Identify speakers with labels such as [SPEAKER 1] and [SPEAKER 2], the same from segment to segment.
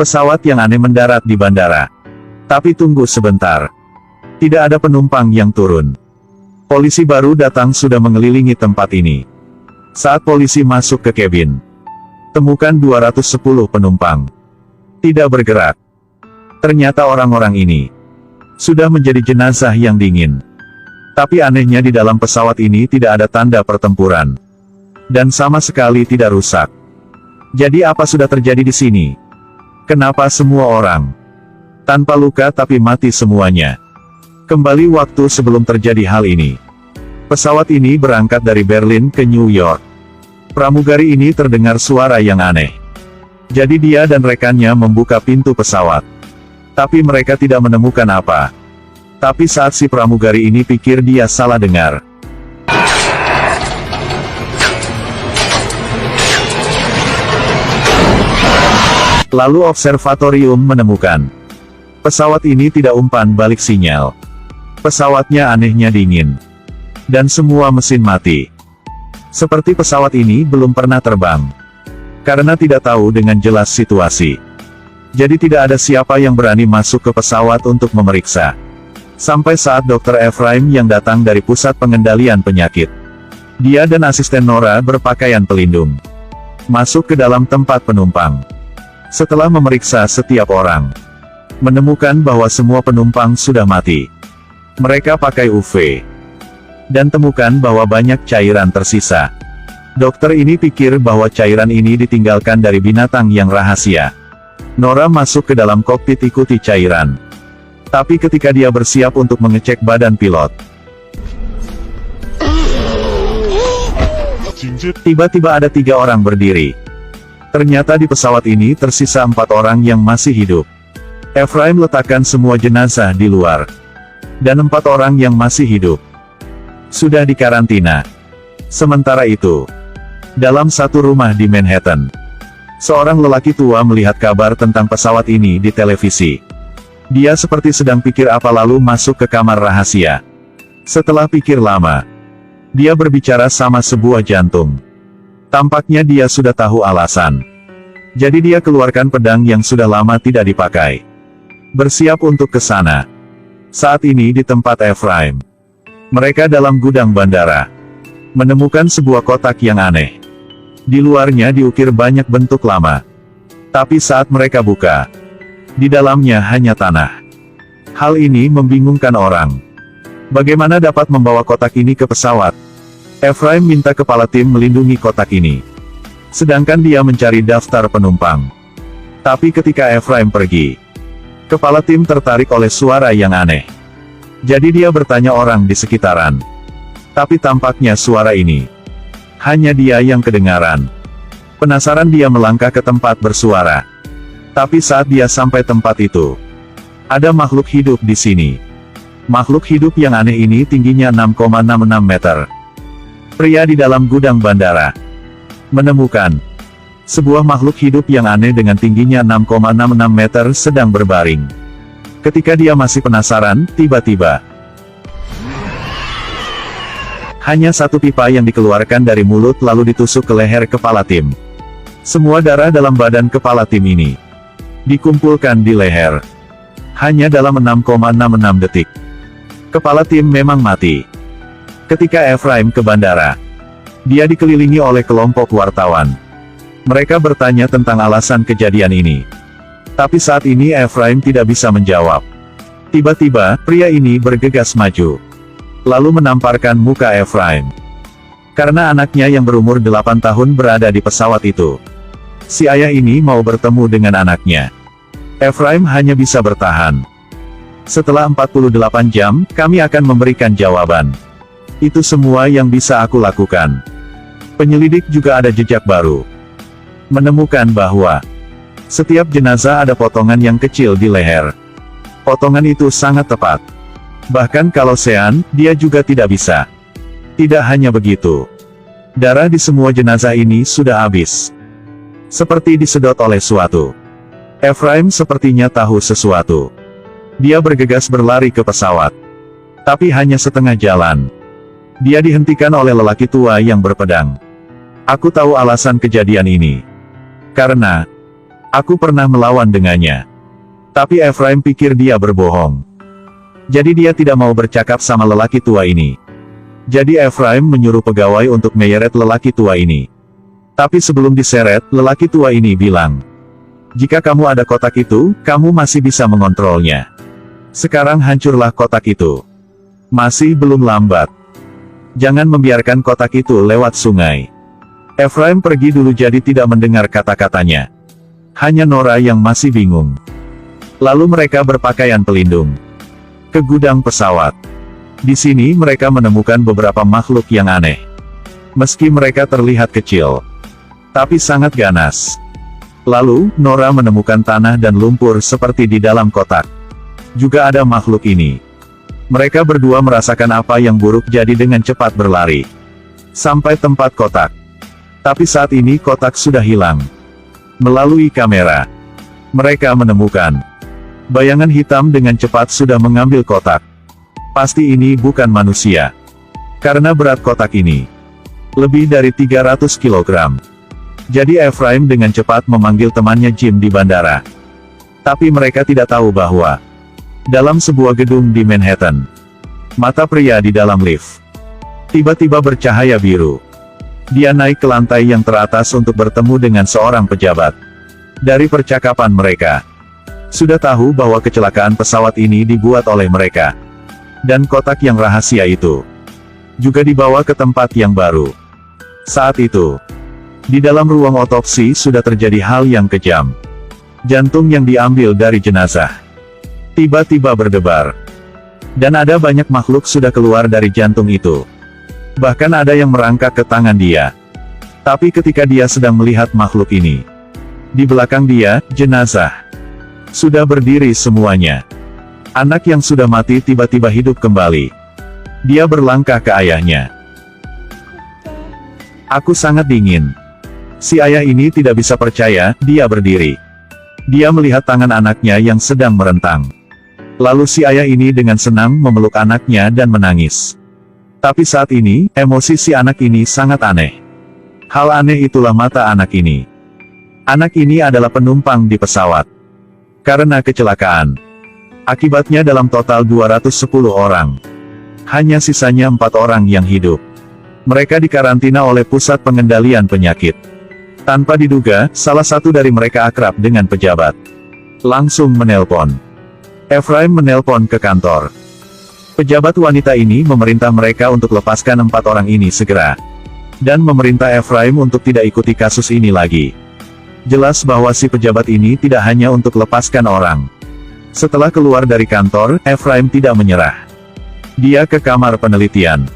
[SPEAKER 1] Pesawat yang aneh mendarat di bandara. Tapi tunggu sebentar. Tidak ada penumpang yang turun. Polisi baru datang sudah mengelilingi tempat ini. Saat polisi masuk ke kabin, temukan 210 penumpang. Tidak bergerak. Ternyata orang-orang ini sudah menjadi jenazah yang dingin. Tapi anehnya di dalam pesawat ini tidak ada tanda pertempuran. Dan sama sekali tidak rusak. Jadi apa sudah terjadi di sini? Kenapa semua orang tanpa luka tapi mati semuanya? Kembali waktu sebelum terjadi hal ini. Pesawat ini berangkat dari Berlin ke New York. Pramugari ini terdengar suara yang aneh. Jadi dia dan rekannya membuka pintu pesawat. Tapi mereka tidak menemukan apa. Tapi saat si pramugari ini pikir dia salah dengar. Lalu observatorium menemukan pesawat ini tidak umpan balik sinyal. Pesawatnya anehnya dingin. Dan semua mesin mati. Seperti pesawat ini belum pernah terbang. Karena tidak tahu dengan jelas situasi. Jadi tidak ada siapa yang berani masuk ke pesawat untuk memeriksa. Sampai saat Dr. Ephraim yang datang dari Pusat Pengendalian Penyakit. Dia dan asisten Nora berpakaian pelindung. Masuk ke dalam tempat penumpang. Setelah memeriksa setiap orang, menemukan bahwa semua penumpang sudah mati. Mereka pakai UV. Dan temukan bahwa banyak cairan tersisa. Dokter ini pikir bahwa cairan ini ditinggalkan dari binatang yang rahasia. Nora masuk ke dalam kokpit ikuti cairan. Tapi ketika dia bersiap untuk mengecek badan pilot, tiba-tiba ada 3 orang berdiri. Ternyata di pesawat ini tersisa 4 orang yang masih hidup. Ephraim letakkan semua jenazah di luar. Dan 4 orang yang masih hidup sudah dikarantina. Sementara itu, dalam satu rumah di Manhattan, seorang lelaki tua melihat kabar tentang pesawat ini di televisi. Dia seperti sedang pikir apa lalu masuk ke kamar rahasia. Setelah pikir lama, dia berbicara sama sebuah jantung. Tampaknya dia sudah tahu alasan. Jadi dia keluarkan pedang yang sudah lama tidak dipakai. Bersiap untuk ke sana. Saat ini di tempat Ephraim. Mereka dalam gudang bandara. Menemukan sebuah kotak yang aneh. Di luarnya diukir banyak bentuk lama. Tapi saat mereka buka, di dalamnya hanya tanah. Hal ini membingungkan orang. Bagaimana dapat membawa kotak ini ke pesawat? Ephraim minta kepala tim melindungi kotak ini. Sedangkan dia mencari daftar penumpang. Tapi ketika Ephraim pergi, kepala tim tertarik oleh suara yang aneh. Jadi dia bertanya orang di sekitaran. Tapi tampaknya suara ini hanya dia yang kedengaran. Penasaran dia melangkah ke tempat bersuara. Tapi saat dia sampai tempat itu, ada makhluk hidup di sini. Makhluk hidup yang aneh ini tingginya 6,66 meter. Pria di dalam gudang bandara menemukan sebuah makhluk hidup yang aneh dengan tingginya 6,66 meter sedang berbaring. Ketika dia masih penasaran, tiba-tiba hanya satu pipa yang dikeluarkan dari mulut lalu ditusuk ke leher kepala tim. Semua darah dalam badan kepala tim ini dikumpulkan di leher. Hanya dalam 6,66 detik. Kepala tim memang mati. Ketika Ephraim ke bandara, dia dikelilingi oleh kelompok wartawan. Mereka bertanya tentang alasan kejadian ini. Tapi saat ini Ephraim tidak bisa menjawab. Tiba-tiba, pria ini bergegas maju. Lalu menamparkan muka Ephraim. Karena anaknya yang berumur 8 tahun berada di pesawat itu. Si ayah ini mau bertemu dengan anaknya. Ephraim hanya bisa bertahan. Setelah 48 jam, kami akan memberikan jawaban. Itu semua yang bisa aku lakukan. Penyelidik juga ada jejak baru. Menemukan bahwa setiap jenazah ada potongan yang kecil di leher. Potongan itu sangat tepat. Bahkan kalau Sean, dia juga tidak bisa. Tidak hanya begitu. Darah di semua jenazah ini sudah habis. Seperti disedot oleh suatu. Ephraim sepertinya tahu sesuatu. Dia bergegas berlari ke pesawat. Tapi hanya setengah jalan. Dia dihentikan oleh lelaki tua yang berpedang. Aku tahu alasan kejadian ini. Karena Aku pernah melawan dengannya. Tapi Ephraim pikir dia berbohong. Jadi dia tidak mau bercakap sama lelaki tua ini. Jadi Ephraim menyuruh pegawai untuk menyeret lelaki tua ini. Tapi sebelum diseret, lelaki tua ini bilang, "Jika kamu ada kotak itu, kamu masih bisa mengontrolnya. Sekarang hancurlah kotak itu. Masih belum lambat. Jangan membiarkan kotak itu lewat sungai." Ephraim pergi dulu jadi tidak mendengar kata-katanya. Hanya Nora yang masih bingung. Lalu mereka berpakaian pelindung ke gudang pesawat. Di sini mereka menemukan beberapa makhluk yang aneh. Meski mereka terlihat kecil, tapi sangat ganas. Lalu, Nora menemukan tanah dan lumpur seperti di dalam kotak. Juga ada makhluk ini. Mereka berdua merasakan apa yang buruk jadi dengan cepat berlari sampai tempat kotak. Tapi saat ini kotak sudah hilang. Melalui kamera, mereka menemukan bayangan hitam dengan cepat sudah mengambil kotak. Pasti ini bukan manusia. Karena berat kotak ini lebih dari 300 kg. Jadi Ephraim dengan cepat memanggil temannya Jim di bandara. Tapi mereka tidak tahu bahwa dalam sebuah gedung di Manhattan, mata pria di dalam lift tiba-tiba bercahaya biru. Dia naik ke lantai yang teratas untuk bertemu dengan seorang pejabat. Dari percakapan mereka, sudah tahu bahwa kecelakaan pesawat ini dibuat oleh mereka. Dan kotak yang rahasia itu juga dibawa ke tempat yang baru. Saat itu, di dalam ruang otopsi sudah terjadi hal yang kejam. Jantung yang diambil dari jenazah tiba-tiba berdebar. Dan ada banyak makhluk sudah keluar dari jantung itu. Bahkan ada yang merangkak ke tangan dia. Tapi ketika dia sedang melihat makhluk ini, di belakang dia, jenazah sudah berdiri semuanya. Anak yang sudah mati tiba-tiba hidup kembali. Dia berlangkah ke ayahnya. "Aku sangat dingin." Si ayah ini tidak bisa percaya, dia berdiri. Dia melihat tangan anaknya yang sedang merentang. Lalu si ayah ini dengan senang memeluk anaknya dan menangis. Tapi saat ini, emosi si anak ini sangat aneh. Hal aneh itulah mata anak ini. Anak ini adalah penumpang di pesawat. Karena kecelakaan. Akibatnya dalam total 210 orang. Hanya sisanya 4 orang yang hidup. Mereka dikarantina oleh Pusat Pengendalian Penyakit. Tanpa diduga, salah satu dari mereka akrab dengan pejabat. Langsung menelpon. Ephraim menelpon ke kantor. Pejabat wanita ini memerintah mereka untuk lepaskan 4 orang ini segera. Dan memerintah Ephraim untuk tidak ikuti kasus ini lagi. Jelas bahwa si pejabat ini tidak hanya untuk lepaskan orang. Setelah keluar dari kantor, Ephraim tidak menyerah. Dia ke kamar penelitian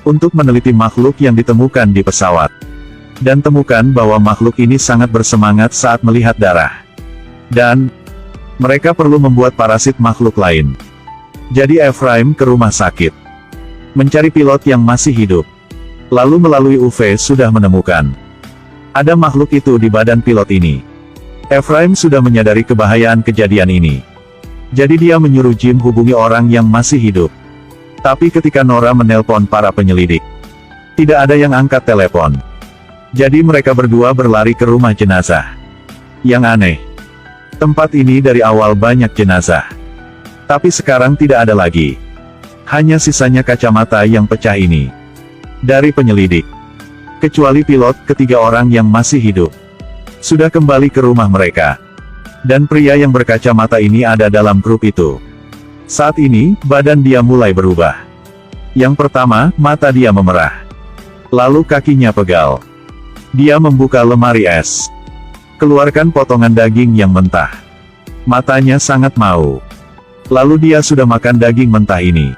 [SPEAKER 1] untuk meneliti makhluk yang ditemukan di pesawat. Dan temukan bahwa makhluk ini sangat bersemangat saat melihat darah. Dan mereka perlu membuat parasit makhluk lain. Jadi Ephraim ke rumah sakit mencari pilot yang masih hidup. Lalu melalui UV sudah menemukan ada makhluk itu di badan pilot ini. Ephraim sudah menyadari kebahayaan kejadian ini. Jadi dia menyuruh Jim hubungi orang yang masih hidup. Tapi ketika Nora menelpon para penyelidik, tidak ada yang angkat telepon. Jadi mereka berdua berlari ke rumah jenazah. Yang aneh, tempat ini dari awal banyak jenazah. Tapi sekarang tidak ada lagi. Hanya sisanya kacamata yang pecah ini. Dari penyelidik, kecuali pilot, ketiga orang yang masih hidup sudah kembali ke rumah mereka. Dan pria yang berkacamata ini ada dalam grup itu. Saat ini, badan dia mulai berubah. Yang pertama, mata dia memerah. Lalu kakinya pegal. Dia membuka lemari es. Keluarkan potongan daging yang mentah. Matanya sangat mau. Lalu dia sudah makan daging mentah ini.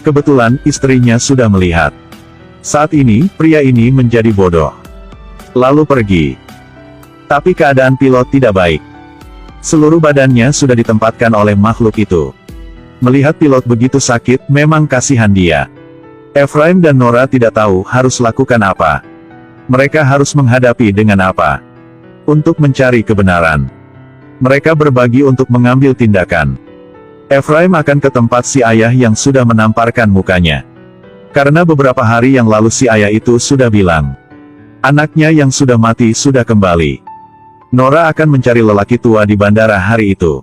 [SPEAKER 1] Kebetulan, istrinya sudah melihat. Saat ini, pria ini menjadi bodoh. Lalu pergi. Tapi keadaan pilot tidak baik. Seluruh badannya sudah ditempatkan oleh makhluk itu. Melihat pilot begitu sakit, memang kasihan dia. Ephraim dan Nora tidak tahu harus lakukan apa. Mereka harus menghadapi dengan apa. Untuk mencari kebenaran. Mereka berbagi untuk mengambil tindakan. Ephraim akan ke tempat si ayah yang sudah menamparkan mukanya. Karena beberapa hari yang lalu si ayah itu sudah bilang, anaknya yang sudah mati sudah kembali. Nora akan mencari lelaki tua di bandara hari itu.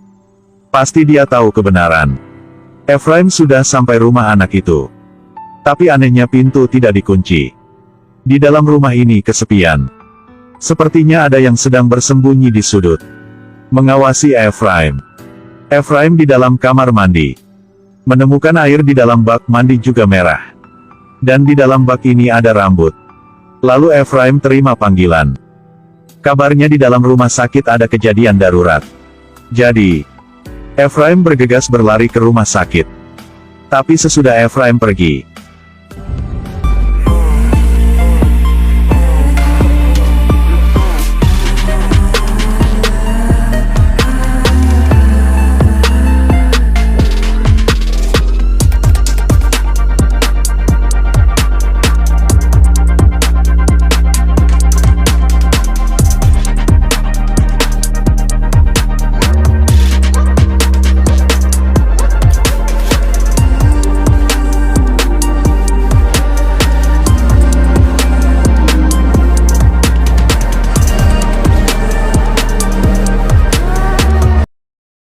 [SPEAKER 1] Pasti dia tahu kebenaran. Ephraim sudah sampai rumah anak itu. Tapi anehnya pintu tidak dikunci. Di dalam rumah ini kesepian. Sepertinya ada yang sedang bersembunyi di sudut, mengawasi Ephraim. Ephraim di dalam kamar mandi. Menemukan air di dalam bak mandi juga merah. Dan di dalam bak ini ada rambut. Lalu Ephraim terima panggilan. Kabarnya di dalam rumah sakit ada kejadian darurat. Jadi, Ephraim bergegas berlari ke rumah sakit. Tapi sesudah Ephraim pergi,